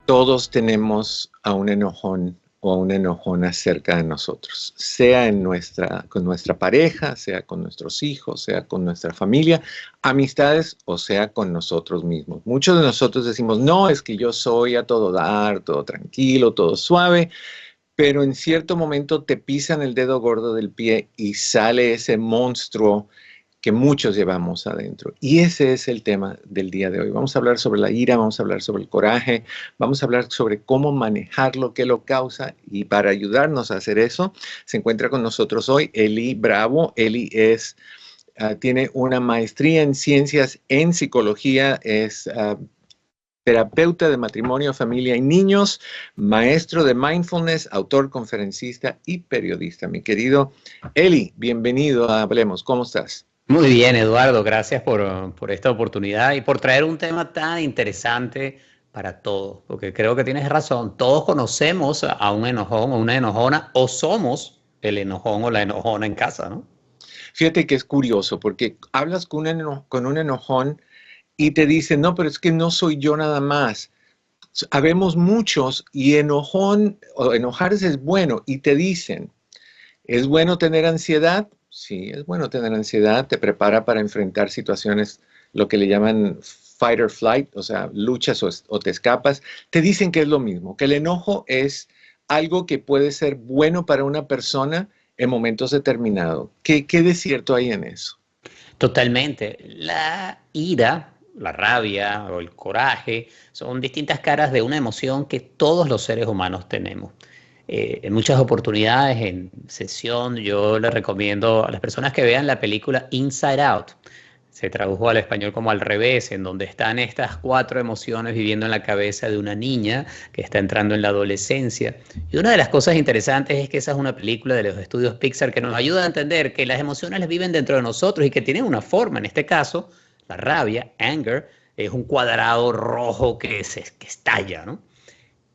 Todos tenemos a un enojón o a una enojona cerca de nosotros, sea con nuestra pareja, sea con nuestros hijos, sea con nuestra familia, amistades o sea con nosotros mismos. Muchos de nosotros decimos, no, es que yo soy a todo dar, todo tranquilo, todo suave, pero en cierto momento te pisan el dedo gordo del pie y sale ese monstruo que muchos llevamos adentro. Y ese es el tema del día de hoy. Vamos a hablar sobre la ira, vamos a hablar sobre el coraje, vamos a hablar sobre cómo manejarlo, qué lo causa. Y para ayudarnos a hacer eso, se encuentra con nosotros hoy Eli Bravo. Eli tiene una maestría en ciencias en psicología, es terapeuta de matrimonio, familia y niños, maestro de mindfulness, autor, conferencista y periodista. Mi querido Eli, bienvenido a Hablemos. ¿Cómo estás? Muy bien, Eduardo, gracias por esta oportunidad y por traer un tema tan interesante para todos, porque creo que tienes razón, todos conocemos a un enojón o una enojona o somos el enojón o la enojona en casa, ¿no? Fíjate que es curioso porque hablas con un enojón y te dicen, no, pero es que no soy yo nada más. Habemos muchos y enojón o enojarse es bueno y te dicen, ¿es bueno tener ansiedad? Sí, es bueno tener ansiedad, te prepara para enfrentar situaciones, lo que le llaman fight or flight, o sea, luchas o te escapas. Te dicen que es lo mismo, que el enojo es algo que puede ser bueno para una persona en momentos determinados. ¿Qué de cierto hay en eso? Totalmente. La ira, la rabia o el coraje son distintas caras de una emoción que todos los seres humanos tenemos. En muchas oportunidades, en sesión, yo les recomiendo a las personas que vean la película Inside Out. Se tradujo al español como Al revés, en donde están estas cuatro emociones viviendo en la cabeza de una niña que está entrando en la adolescencia. Y una de las cosas interesantes es que esa es una película de los estudios Pixar que nos ayuda a entender que las emociones las viven dentro de nosotros y que tienen una forma. En este caso, la rabia, anger, es un cuadrado rojo que estalla, ¿no?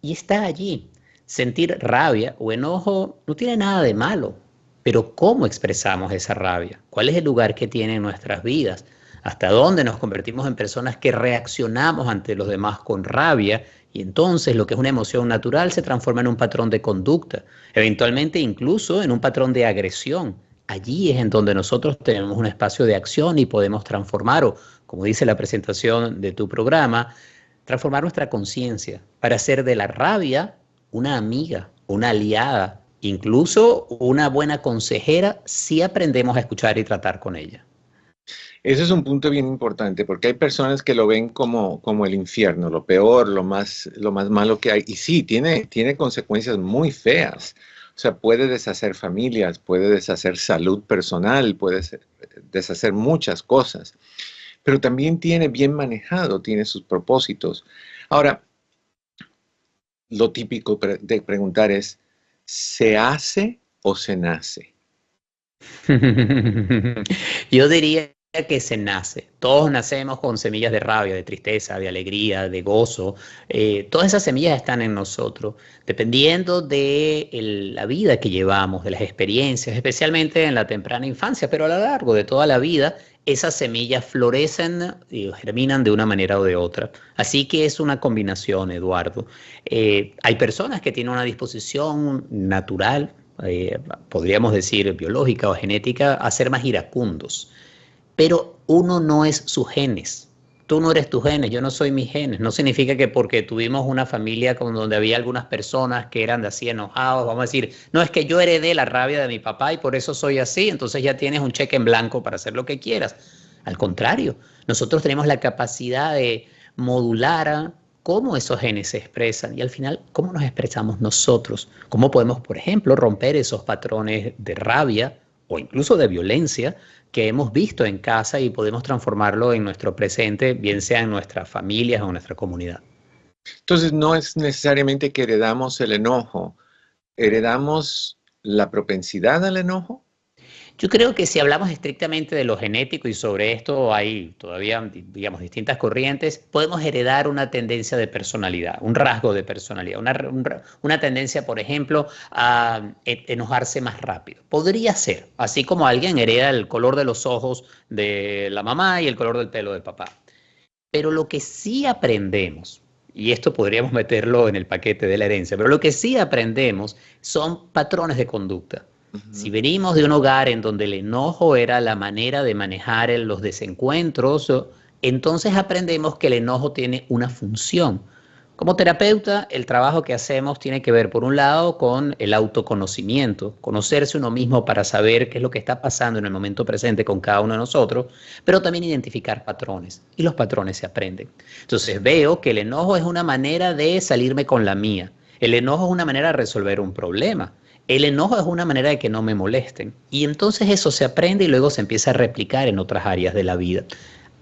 Y está allí. Sentir rabia o enojo no tiene nada de malo, pero ¿cómo expresamos esa rabia? ¿Cuál es el lugar que tiene en nuestras vidas? ¿Hasta dónde nos convertimos en personas que reaccionamos ante los demás con rabia? Y entonces lo que es una emoción natural se transforma en un patrón de conducta, eventualmente incluso en un patrón de agresión. Allí es en donde nosotros tenemos un espacio de acción y podemos transformar, o como dice la presentación de tu programa, transformar nuestra conciencia para hacer de la rabia una amiga, una aliada, incluso una buena consejera si aprendemos a escuchar y tratar con ella. Ese es un punto bien importante porque hay personas que lo ven como el infierno, lo peor, lo más malo que hay. Y sí, tiene consecuencias muy feas. O sea, puede deshacer familias, puede deshacer salud personal, deshacer muchas cosas. Pero también tiene bien manejado, tiene sus propósitos. Ahora, lo típico de preguntar es, ¿se hace o se nace? Yo diría que se nace. Todos nacemos con semillas de rabia, de tristeza, de alegría, de gozo. Todas esas semillas están en nosotros, dependiendo de la vida que llevamos, de las experiencias, especialmente en la temprana infancia, pero a lo largo de toda la vida, esas semillas florecen y germinan de una manera o de otra. Así que es una combinación, Eduardo. Hay personas que tienen una disposición natural, podríamos decir biológica o genética, a ser más iracundos. Pero uno no es sus genes. Tú no eres tus genes, yo no soy mis genes. No significa que porque tuvimos una familia con donde había algunas personas que eran de así enojados, vamos a decir, no es que yo heredé la rabia de mi papá y por eso soy así, entonces ya tienes un cheque en blanco para hacer lo que quieras. Al contrario, nosotros tenemos la capacidad de modular cómo esos genes se expresan y al final cómo nos expresamos nosotros, cómo podemos, por ejemplo, romper esos patrones de rabia o incluso de violencia que hemos visto en casa y podemos transformarlo en nuestro presente, bien sea en nuestras familias o en nuestra comunidad. Entonces, no es necesariamente que heredamos el enojo, heredamos la propensidad al enojo. Yo creo que si hablamos estrictamente de lo genético y sobre esto hay todavía, digamos, distintas corrientes, podemos heredar una tendencia de personalidad, un rasgo de personalidad, una tendencia, por ejemplo, a enojarse más rápido. Podría ser, así como alguien hereda el color de los ojos de la mamá y el color del pelo del papá. Pero lo que sí aprendemos, y esto podríamos meterlo en el paquete de la herencia, pero lo que sí aprendemos son patrones de conducta. Si venimos de un hogar en donde el enojo era la manera de manejar los desencuentros, entonces aprendemos que el enojo tiene una función. Como terapeuta, el trabajo que hacemos tiene que ver, por un lado, con el autoconocimiento, conocerse uno mismo para saber qué es lo que está pasando en el momento presente con cada uno de nosotros, pero también identificar patrones, y los patrones se aprenden. Entonces veo que el enojo es una manera de salirme con la mía, el enojo es una manera de resolver un problema, el enojo es una manera de que no me molesten, y entonces eso se aprende y luego se empieza a replicar en otras áreas de la vida.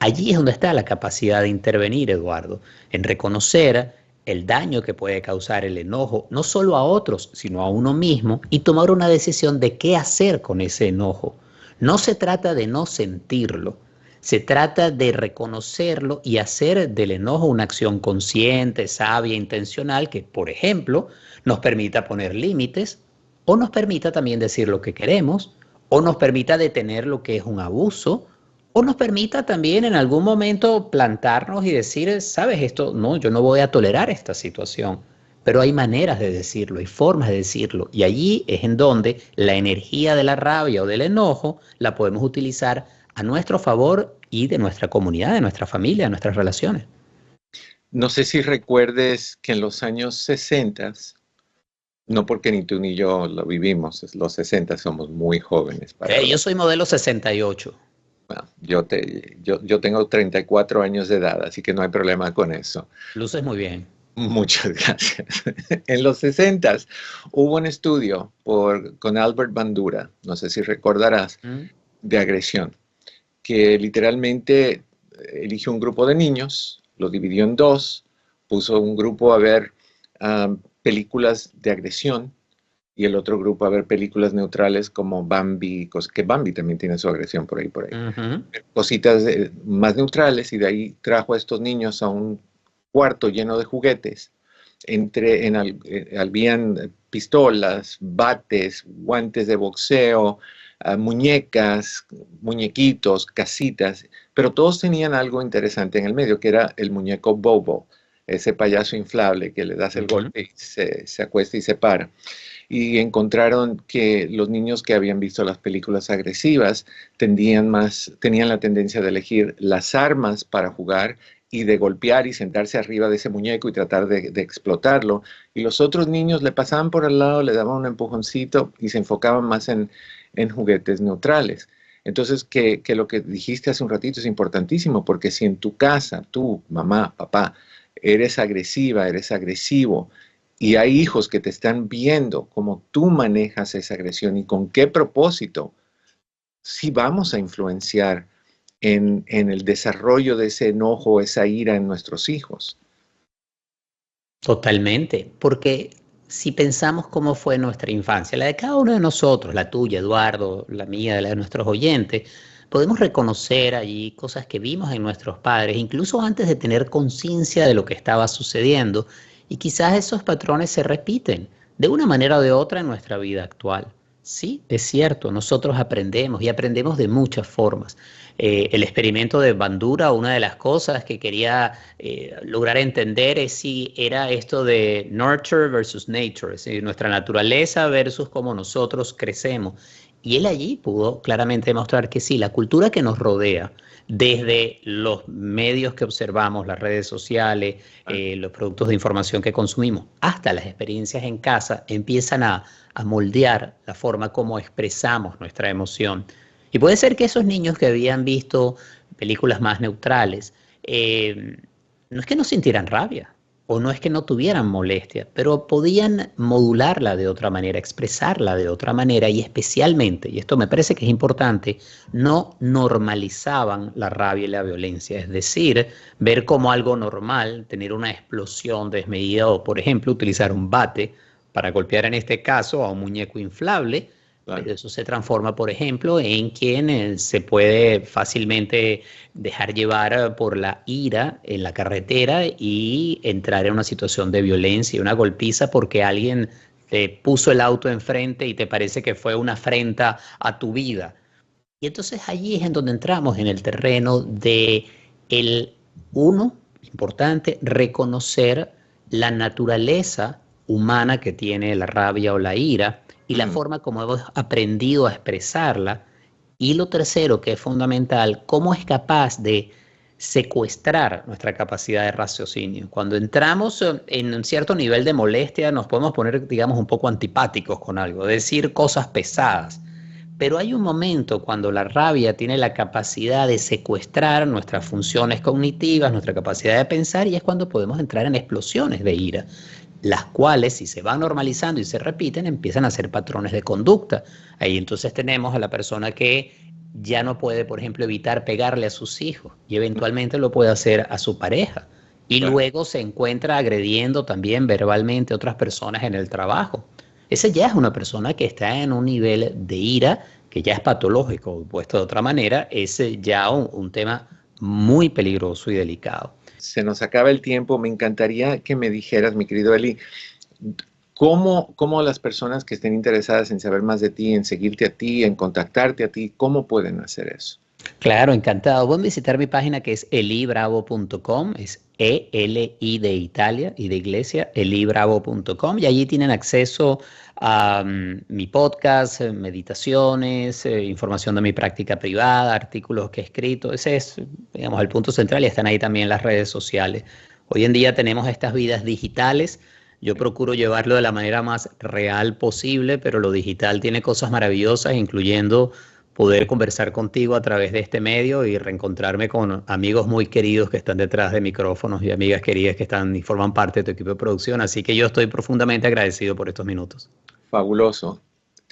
Allí es donde está la capacidad de intervenir, Eduardo, en reconocer el daño que puede causar el enojo, no solo a otros, sino a uno mismo, y tomar una decisión de qué hacer con ese enojo. No se trata de no sentirlo, se trata de reconocerlo y hacer del enojo una acción consciente, sabia, intencional, que, por ejemplo, nos permita poner límites o nos permita también decir lo que queremos o nos permita detener lo que es un abuso o nos permita también en algún momento plantarnos y decir, sabes esto, no, yo no voy a tolerar esta situación. Pero hay maneras de decirlo, hay formas de decirlo. Y allí es en donde la energía de la rabia o del enojo la podemos utilizar a nuestro favor y de nuestra comunidad, de nuestra familia, de nuestras relaciones. No sé si recuerdes que en los años 60, no porque ni tú ni yo lo vivimos, los 60 somos muy jóvenes para Yo hablar. soy modelo 68. Bueno, yo tengo 34 años de edad, así que no hay problema con eso. Luces muy bien. Muchas gracias. En los 60 hubo un estudio con Albert Bandura, no sé si recordarás, de agresión, que literalmente eligió un grupo de niños, lo dividió en dos, puso un grupo a ver películas de agresión y el otro grupo a ver películas neutrales como Bambi, que Bambi también tiene su agresión por ahí. Cositas más neutrales, y de ahí trajo a estos niños a un cuarto lleno de juguetes. Habían pistolas, bates, guantes de boxeo, muñecas, muñequitos, casitas, pero todos tenían algo interesante en el medio, que era el muñeco Bobo, ese payaso inflable que le das el golpe y se acuesta y se para. Y encontraron que los niños que habían visto las películas agresivas tenían la tendencia de elegir las armas para jugar y de golpear y sentarse arriba de ese muñeco y tratar de explotarlo. Y los otros niños le pasaban por al lado, le daban un empujoncito y se enfocaban más en juguetes neutrales. Entonces, que lo que dijiste hace un ratito es importantísimo, porque si en tu casa, tú, mamá, papá, eres agresiva, eres agresivo, y hay hijos que te están viendo cómo tú manejas esa agresión y con qué propósito, sí vamos a influenciar en el desarrollo de ese enojo, esa ira en nuestros hijos. Totalmente, porque si pensamos cómo fue nuestra infancia, la de cada uno de nosotros, la tuya, Eduardo, la mía, la de nuestros oyentes, podemos reconocer allí cosas que vimos en nuestros padres, incluso antes de tener conciencia de lo que estaba sucediendo, y quizás esos patrones se repiten de una manera o de otra en nuestra vida actual. Sí, es cierto, nosotros aprendemos y aprendemos de muchas formas. El experimento de Bandura, una de las cosas que quería lograr entender es si era esto de nurture versus nature, es decir, nuestra naturaleza versus cómo nosotros crecemos. Y él allí pudo claramente demostrar que sí, la cultura que nos rodea, desde los medios que observamos, las redes sociales, los productos de información que consumimos, hasta las experiencias en casa, empiezan a moldear la forma como expresamos nuestra emoción. Y puede ser que esos niños que habían visto películas más neutrales, no es que no sintieran rabia, o no es que no tuvieran molestia, pero podían modularla de otra manera, expresarla de otra manera, y especialmente, y esto me parece que es importante, no normalizaban la rabia y la violencia. Es decir, ver como algo normal, tener una explosión desmedida o, por ejemplo, utilizar un bate para golpear en este caso a un muñeco inflable. Claro. Pero eso se transforma, por ejemplo, en quien se puede fácilmente dejar llevar por la ira en la carretera y entrar en una situación de violencia y una golpiza porque alguien te puso el auto enfrente y te parece que fue una afrenta a tu vida. Y entonces allí es en donde entramos en el terreno de el uno importante reconocer la naturaleza humana que tiene la rabia o la ira y la forma como hemos aprendido a expresarla. Y lo tercero, que es fundamental, cómo es capaz de secuestrar nuestra capacidad de raciocinio. Cuando entramos en un cierto nivel de molestia, nos podemos poner, digamos, un poco antipáticos con algo, decir cosas pesadas. Pero hay un momento cuando la rabia tiene la capacidad de secuestrar nuestras funciones cognitivas, nuestra capacidad de pensar, y es cuando podemos entrar en explosiones de ira, las cuales, si se van normalizando y se repiten, empiezan a ser patrones de conducta. Ahí entonces tenemos a la persona que ya no puede, por ejemplo, evitar pegarle a sus hijos y eventualmente lo puede hacer a su pareja. Y luego se encuentra agrediendo también verbalmente a otras personas en el trabajo. Esa ya es una persona que está en un nivel de ira que ya es patológico, puesto de otra manera, es ya un tema muy peligroso y delicado. Se nos acaba el tiempo. Me encantaría que me dijeras, mi querido Eli, ¿cómo las personas que estén interesadas en saber más de ti, en seguirte a ti, en contactarte a ti, cómo pueden hacer eso? Claro, encantado. Pueden visitar mi página que es elibravo.com, es E-L-I de Italia y de Iglesia, elibravo.com, y allí tienen acceso a mi podcast, meditaciones, información de mi práctica privada, artículos que he escrito. Ese es, digamos, el punto central, y están ahí también las redes sociales. Hoy en día tenemos estas vidas digitales. Yo procuro llevarlo de la manera más real posible, pero lo digital tiene cosas maravillosas, incluyendo poder conversar contigo a través de este medio y reencontrarme con amigos muy queridos que están detrás de micrófonos y amigas queridas que están y forman parte de tu equipo de producción. Así que yo estoy profundamente agradecido por estos minutos. Fabuloso.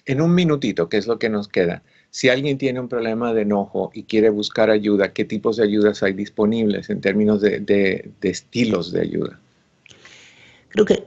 En un minutito, que es lo que nos queda, si alguien tiene un problema de enojo y quiere buscar ayuda, ¿qué tipos de ayudas hay disponibles en términos de estilos de ayuda? Creo que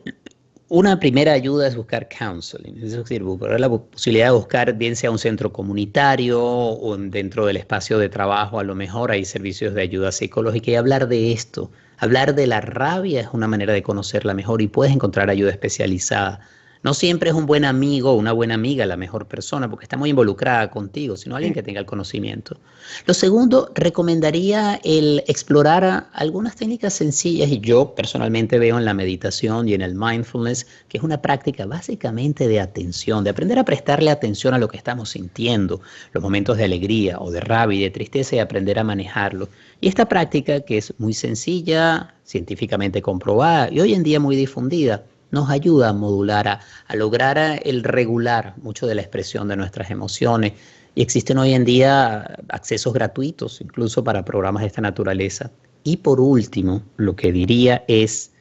una primera ayuda es buscar counseling, es decir, buscar la posibilidad de buscar bien sea un centro comunitario o dentro del espacio de trabajo, a lo mejor hay servicios de ayuda psicológica, y hablar de esto. Hablar de la rabia es una manera de conocerla mejor y puedes encontrar ayuda especializada. No siempre es un buen amigo o una buena amiga la mejor persona porque está muy involucrada contigo, sino alguien que tenga el conocimiento. Lo segundo, recomendaría el explorar algunas técnicas sencillas, y yo personalmente veo en la meditación y en el mindfulness que es una práctica básicamente de atención, de aprender a prestarle atención a lo que estamos sintiendo, los momentos de alegría o de rabia y de tristeza, y aprender a manejarlo. Y esta práctica, que es muy sencilla, científicamente comprobada y hoy en día muy difundida, nos ayuda a modular, a lograr el regular mucho de la expresión de nuestras emociones. Y existen hoy en día accesos gratuitos, incluso para programas de esta naturaleza. Y por último, lo que diría es,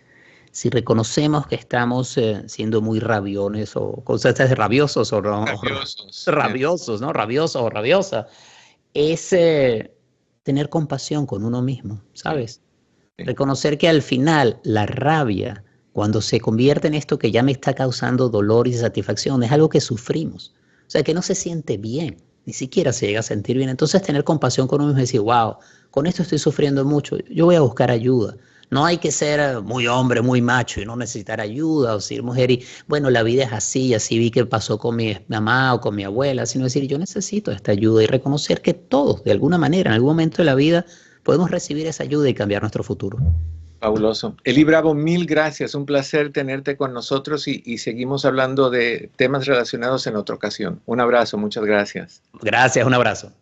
si reconocemos que estamos siendo muy rabiones o cosas rabiosos o no, rabiosos, ¿no? Rabioso o rabiosa, es tener compasión con uno mismo, ¿sabes? Reconocer que al final la rabia, cuando se convierte en esto que ya me está causando dolor y satisfacción, es algo que sufrimos. O sea, que no se siente bien, ni siquiera se llega a sentir bien. Entonces, tener compasión con uno mismo y decir, wow, con esto estoy sufriendo mucho, yo voy a buscar ayuda. No hay que ser muy hombre, muy macho y no necesitar ayuda, o ser mujer y, bueno, la vida es así, así vi que pasó con mi mamá o con mi abuela, sino decir, yo necesito esta ayuda, y reconocer que todos, de alguna manera, en algún momento de la vida, podemos recibir esa ayuda y cambiar nuestro futuro. Fabuloso. Eli Bravo, mil gracias. Un placer tenerte con nosotros y seguimos hablando de temas relacionados en otra ocasión. Un abrazo, muchas gracias. Gracias, un abrazo.